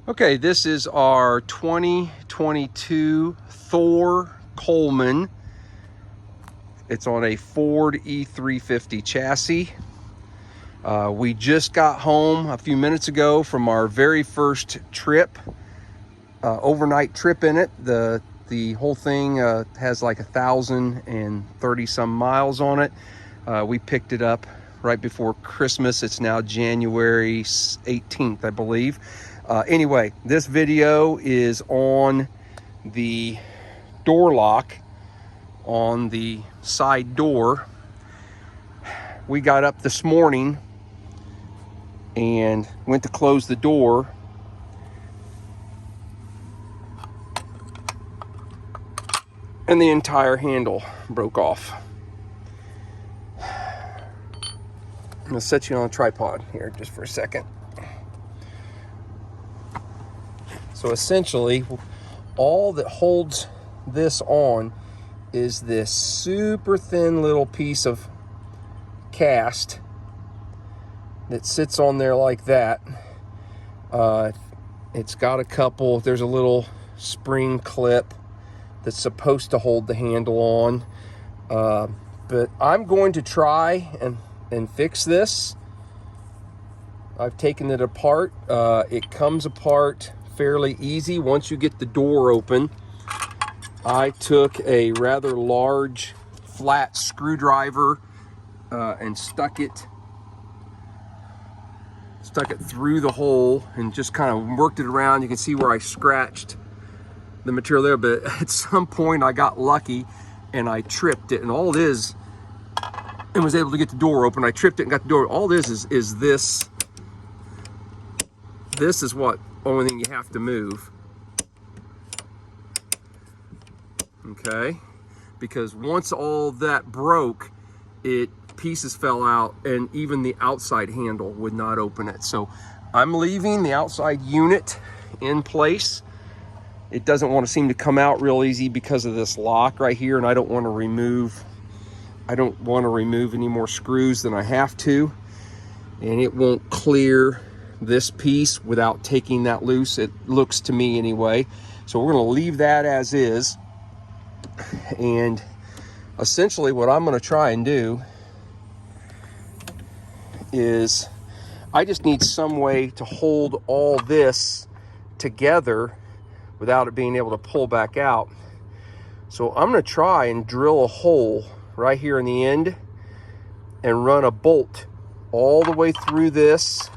Okay, this is our 2022 Thor Coleman. It's on a Ford E350 chassis. We just got home a few minutes ago from our very first trip, overnight trip in it. The whole thing has like 1,030 some miles on it. We picked it up right before Christmas. It's now January 18th, I believe. Anyway, this video is on the door lock on the side door. We got up this morning and went to close the door, and the entire handle broke off. I'm gonna set you on a tripod here just for a second. So essentially, all that holds this on is this super thin little piece of cast that sits on there like that. It's got a couple, there's a little spring clip that's supposed to hold the handle on. But I'm going to try and fix this. I've taken it apart. It comes apart fairly easy once you get the door open. I took a rather large flat screwdriver and stuck it through the hole and just kind of worked it around. You can see where I scratched the material there, but at some point I got lucky and I tripped it, and all it is, and was able to get the door open. I tripped it and got the door. All this is this. This is what only thing you have to move. Okay, because once all that broke, pieces fell out, and even the outside handle would not open it. So I'm leaving the outside unit in place. It doesn't want to seem to come out real easy because of this lock right here, and I don't want to remove any more screws than I have to, and it won't clear this piece without taking that loose, it looks to me anyway. So we're going to leave that as is, and essentially what I'm going to try and do is I just need some way to hold all this together without it being able to pull back out. So I'm going to try and drill a hole right here in the end and run a bolt all the way through this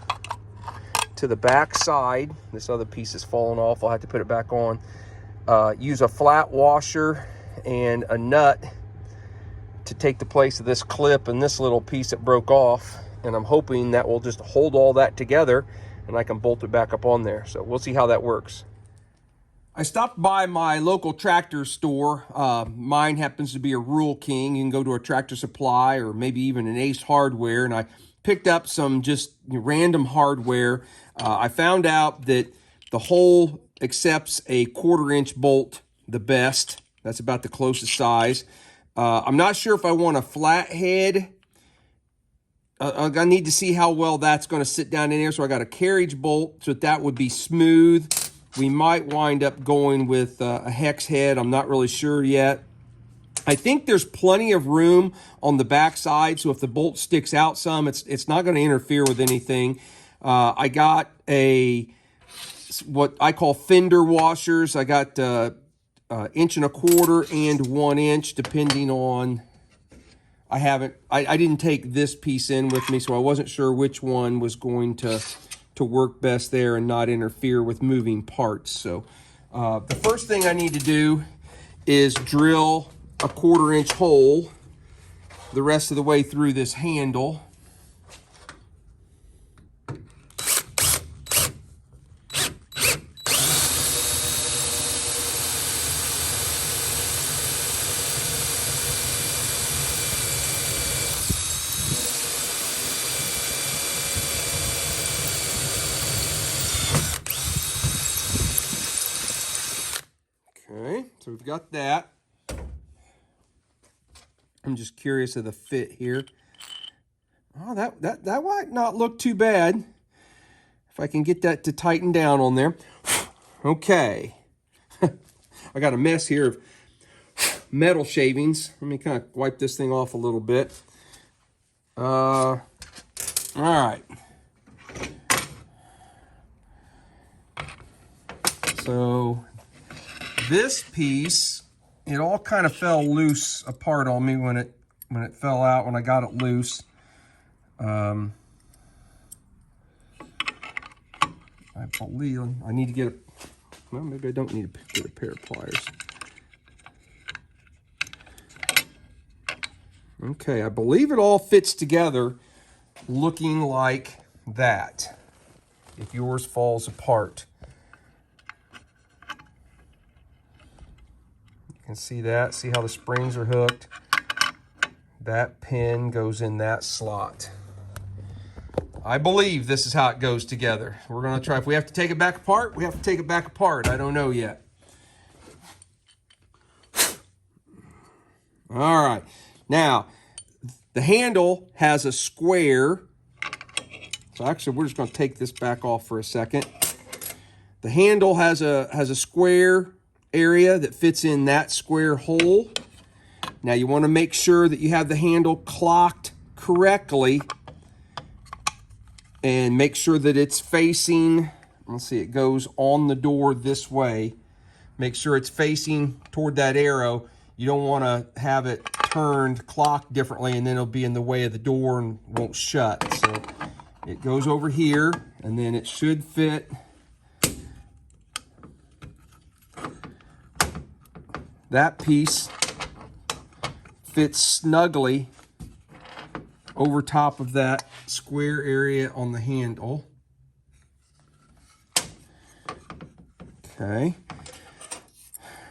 to the back side. This other piece is falling off. I'll have to put it back on. Use a flat washer and a nut to take the place of this clip and this little piece that broke off. And I'm hoping that will just hold all that together and I can bolt it back up on there. So we'll see how that works. I stopped by my local tractor store. Mine happens to be a Rural King. You can go to a Tractor Supply or maybe even an Ace Hardware. And I picked up some just random hardware. I found out that the hole accepts a 1/4-inch bolt the best. That's about the closest size. I'm not sure if I want a flathead. I need to see how well that's going to sit down in there. So I got a carriage bolt, so that would be smooth. We might wind up going with a hex head. I'm not really sure yet. I think there's plenty of room on the back side, so if the bolt sticks out some, it's not going to interfere with anything. I got what I call fender washers. I got 1 1/4 and 1 inch, depending on. I didn't take this piece in with me, so I wasn't sure which one was going to work best there and not interfere with moving parts. So the first thing I need to do is drill a 1/4-inch hole the rest of the way through this handle. Okay, so we've got that. I'm just curious of the fit here. Oh, that might not look too bad. If I can get that to tighten down on there. Okay. I got a mess here of metal shavings. Let me kind of wipe this thing off a little bit. All right. So this piece, it all kind of fell loose apart on me when it fell out, when I got it loose. I believe I need to get a, well, maybe I don't need to get a pair of pliers. Okay, I believe it all fits together looking like that, if yours falls apart. You can see that, see how the springs are hooked. That pin goes in that slot. I believe this is how it goes together. We're gonna try, if we have to take it back apart, we have to take it back apart. I don't know yet. All right, now, the handle has a square. So actually, we're just gonna take this back off for a second. The handle has a square area that fits in that square hole. Now you wanna make sure that you have the handle clocked correctly and make sure that it's facing, let's see, it goes on the door this way. Make sure it's facing toward that arrow. You don't want to have it turned, clocked differently, and then it'll be in the way of the door and won't shut. So it goes over here, and then it should fit. That piece fits snugly over top of that square area on the handle. Okay.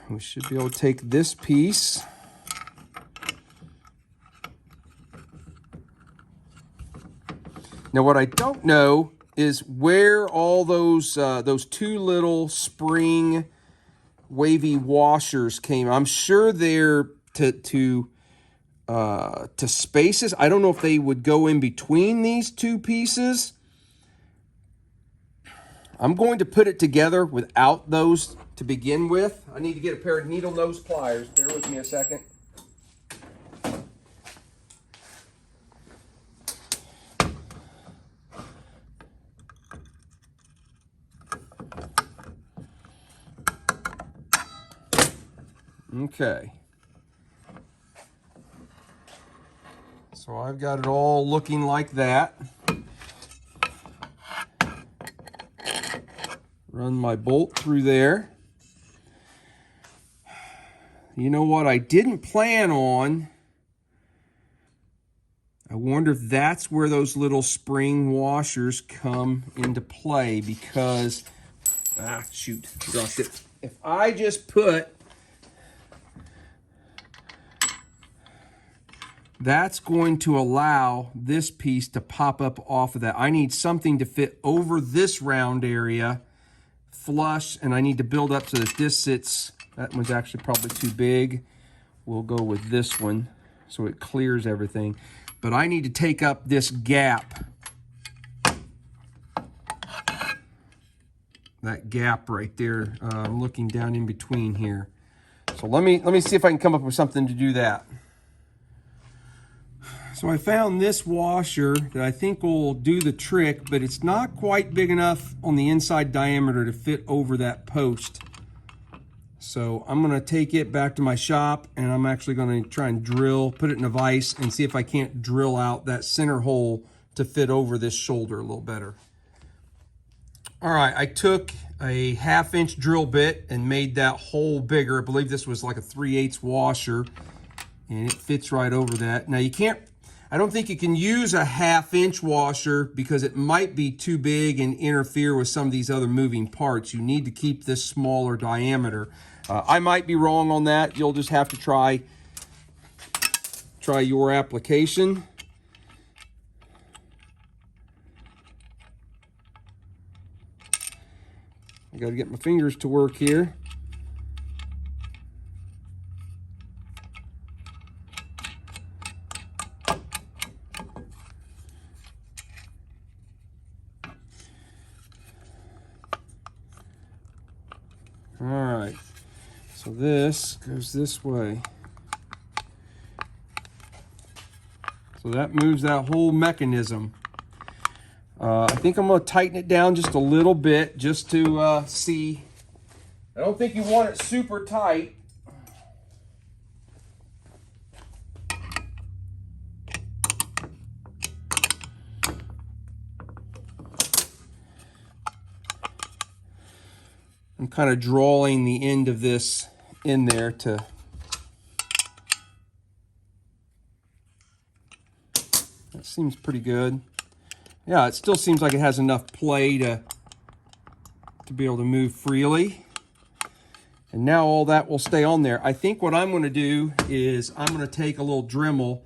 We should be able to take this piece. Now what I don't know is where all those two little spring wavy washers came. I'm sure they're to spaces. I don't know if they would go in between these two pieces. I'm going to put it together without those to begin with. I need to get a pair of needle nose pliers. Bear with me a second. Okay. So I've got it all looking like that. Run my bolt through there. You know what I didn't plan on? I wonder if that's where those little spring washers come into play, because, shoot, dropped it. If I just put, that's going to allow this piece to pop up off of that. I need something to fit over this round area flush, and I need to build up so that this sits, that one's actually probably too big. We'll go with this one so it clears everything. But I need to take up this gap. That gap right there. I'm looking down in between here. So let me see if I can come up with something to do that. So I found this washer that I think will do the trick, but it's not quite big enough on the inside diameter to fit over that post. So I'm gonna take it back to my shop, and I'm actually gonna try and drill, put it in a vise, and see if I can't drill out that center hole to fit over this shoulder a little better. All right, I took a 1/2-inch drill bit and made that hole bigger. I believe this was like a 3/8 washer, and it fits right over that. Now you can't, I don't think you can use a 1/2-inch washer because it might be too big and interfere with some of these other moving parts. You need to keep this smaller diameter. I might be wrong on that. You'll just have to try your application. I got to get my fingers to work here. All right, so this goes this way. So that moves that whole mechanism. I think I'm going to tighten it down just a little bit just to see. I don't think you want it super tight. I'm kind of drawing the end of this in there to that seems pretty good. Yeah, it still seems like it has enough play to be able to move freely. And now all that will stay on there. I think what I'm going to do is I'm going to take a little Dremel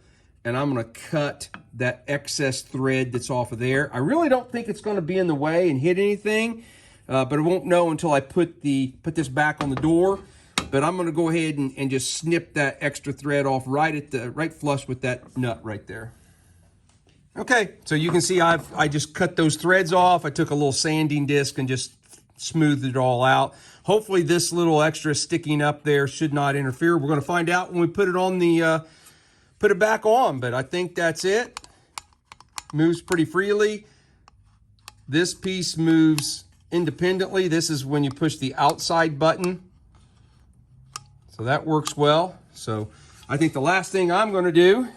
and I'm going to cut that excess thread that's off of there. I really don't think it's going to be in the way and hit anything, but I won't know until I put this back on the door. But I'm going to go ahead and just snip that extra thread off right flush with that nut right there. Okay, so you can see I just cut those threads off. I took a little sanding disc and just smoothed it all out. Hopefully this little extra sticking up there should not interfere. We're going to find out when we put it on put it back on, but I think that's it. Moves pretty freely. This piece moves independently. This is when you push the outside button. So that works well. So I think the last thing I'm going to do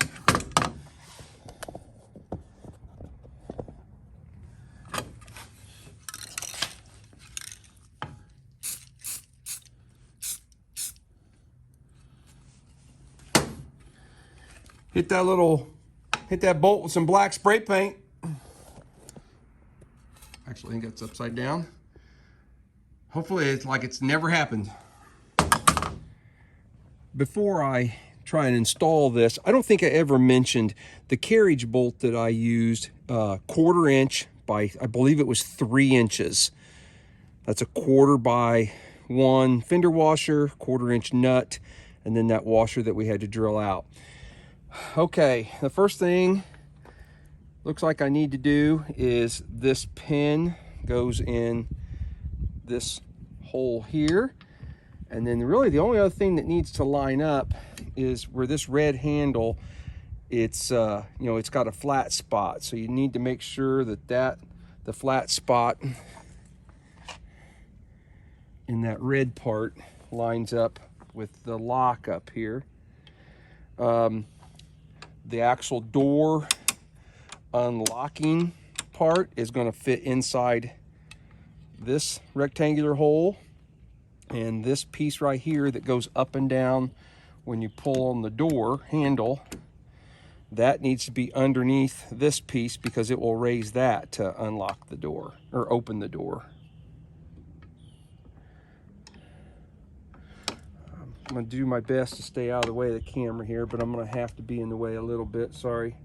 hit that bolt with some black spray paint. Actually, I think that's upside down. Hopefully it's like it's never happened. Before I try and install this, I don't think I ever mentioned the carriage bolt that I used, 1/4 inch by, I believe it was 3 inches. That's a 1/4 by 1 fender washer, 1/4 inch nut, and then that washer that we had to drill out. Okay, the first thing looks like I need to do is this pin goes in this hole here. And then really the only other thing that needs to line up is where this red handle, it's it's got a flat spot. So you need to make sure that the flat spot in that red part lines up with the lock up here. The actual door unlocking part is going to fit inside this rectangular hole, and this piece right here that goes up and down when you pull on the door handle, that needs to be underneath this piece because it will raise that to unlock the door or open the door. I'm going to do my best to stay out of the way of the camera here, but I'm going to have to be in the way a little bit, sorry,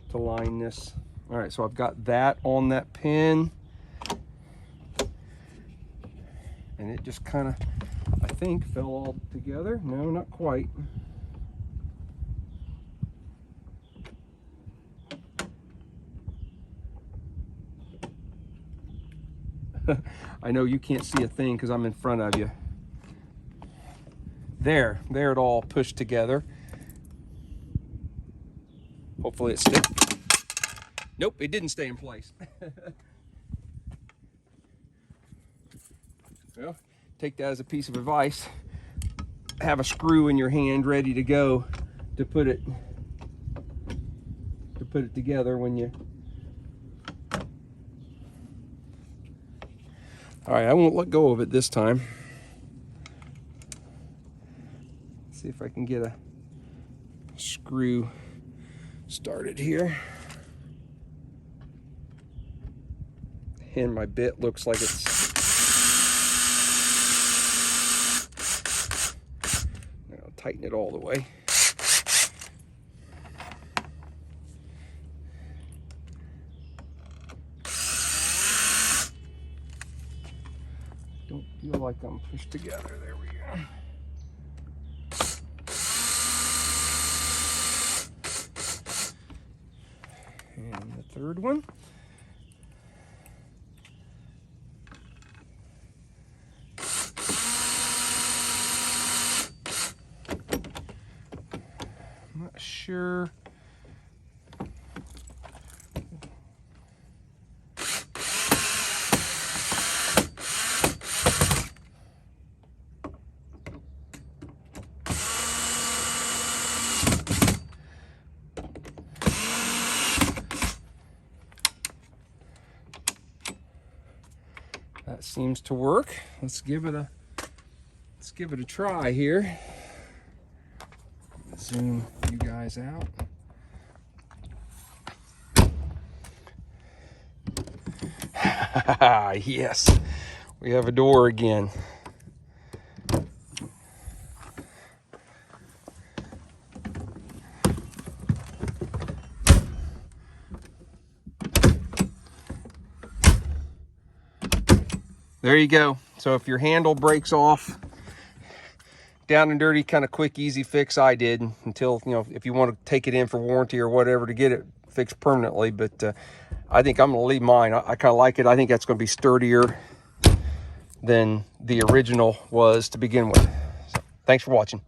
to line this. All right, so I've got that on that pin. And it just kind of, I think, fell all together. No, not quite. I know you can't see a thing because I'm in front of you. There it all pushed together. Hopefully it sticks. Nope, it didn't stay in place. Well, take that as a piece of advice. Have a screw in your hand ready to go to put it together when you. All right, I won't let go of it this time. See if I can get a screw started here. And my bit looks like it's. I'll tighten it all the way. Don't feel like I'm pushed together. There we go. And the third one. sure. That seems to work. Let's give it a try here. Zoom you guys out. Yes, we have a door again. There you go. So if your handle breaks off, down and dirty, kind of quick, easy fix I did, until, you know, if you want to take it in for warranty or whatever to get it fixed permanently. But I think I'm going to leave mine. I kind of like it. I think that's going to be sturdier than the original was to begin with. So, thanks for watching.